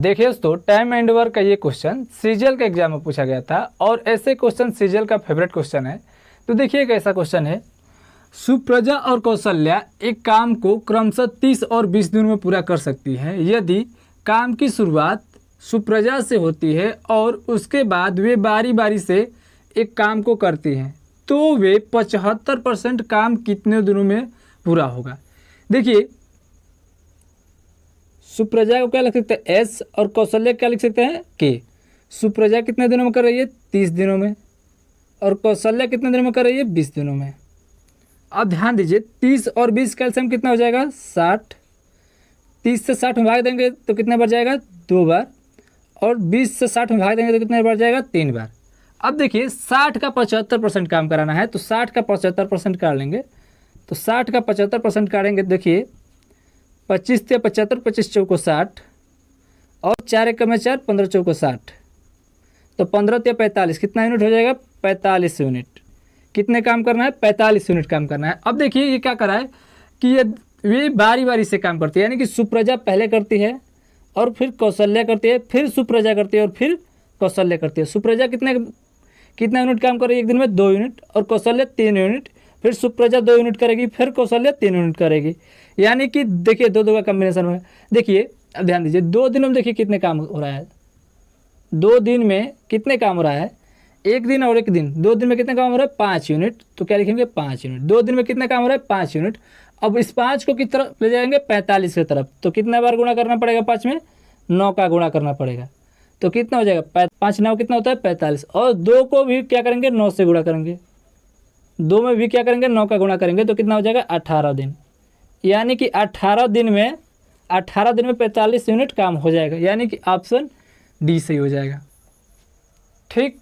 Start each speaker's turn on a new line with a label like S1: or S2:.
S1: देखिए दोस्तों, time and work का ये क्वेश्चन सीजीएल के एग्जाम में पूछा गया था और ऐसे क्वेश्चन सीजीएल का फेवरेट क्वेश्चन है। तो देखिए एक ऐसा क्वेश्चन है, सुप्रजा और कौशल्या एक काम को क्रमशः 30 और 20 दिनों में पूरा कर सकती है। यदि काम की शुरुआत सुप्रजा से होती है और उसके बाद वे बारी बारी से एक काम को करती हैं, तो वे 75% काम कितने दिनों में पूरा होगा। देखिए, सुप्रजा को क्या लिख सकते हैं एस और कौशल्या क्या लिख सकते हैं के। सुप्रजा कितने दिनों में कर रही है 30 दिनों में और कौशल्या कितने दिनों में कर रही है 20 दिनों में। अब ध्यान दीजिए, 30 और 20 का एलसीएम कितना हो जाएगा 60। 30 से 60 में भाग देंगे तो कितने बार जाएगा 2 बार, और 20 से 60 में भाग देंगे तो कितने बार जाएगा 3 बार। अब देखिए 60 का 75% काम कराना है तो 60 का 75% काट लेंगे। तो 60 का 75% काटेंगे, देखिए 25 से 75, 25 चौको 60 और 4 एक में 4, 15 चौको 60, तो 15 से 45 कितना यूनिट हो जाएगा 45 यूनिट। कितने काम करना है 45 यूनिट काम करना है। अब देखिए ये क्या करा है कि ये बारी बारी से काम करती है, यानी कि सुप्रजा पहले करती है और फिर कौशल्या करती है, फिर सुप्रजा करती है और फिर कौशल्या करती है। सुप्रजा कितना यूनिट काम करेगी एक दिन में 2 यूनिट, और कौशल्या 3 यूनिट, फिर सुप्रजा 2 यूनिट करेगी, फिर कौशल्या 3 यूनिट करेगी। यानी कि देखिए 2 का कॉम्बिनेशन में, देखिए अब ध्यान दीजिए 2 दिनों में देखिए कितने काम हो रहा है। 2 दिन में कितने काम हो रहा है, एक दिन और एक दिन, 2 दिन में कितना काम हो रहा है 5 यूनिट। तो क्या लिखेंगे 5 यूनिट। 2 दिन में कितना काम हो रहा है 5 यूनिट। अब इस 5 को किस तरफ ले जाएंगे 45 की तरफ, तो कितना बार गुणा करना पड़ेगा 5 में 9 का गुणा करना पड़ेगा। तो कितना हो जाएगा 5 9 कितना होता है 45, और 2 को भी क्या करेंगे 9 से गुणा करेंगे, 2 में भी क्या करेंगे 9 का गुणा करेंगे, तो कितना हो जाएगा 18 दिन। यानी कि 18 दिन में 45 यूनिट काम हो जाएगा, यानी कि ऑप्शन डी सही हो जाएगा। ठीक।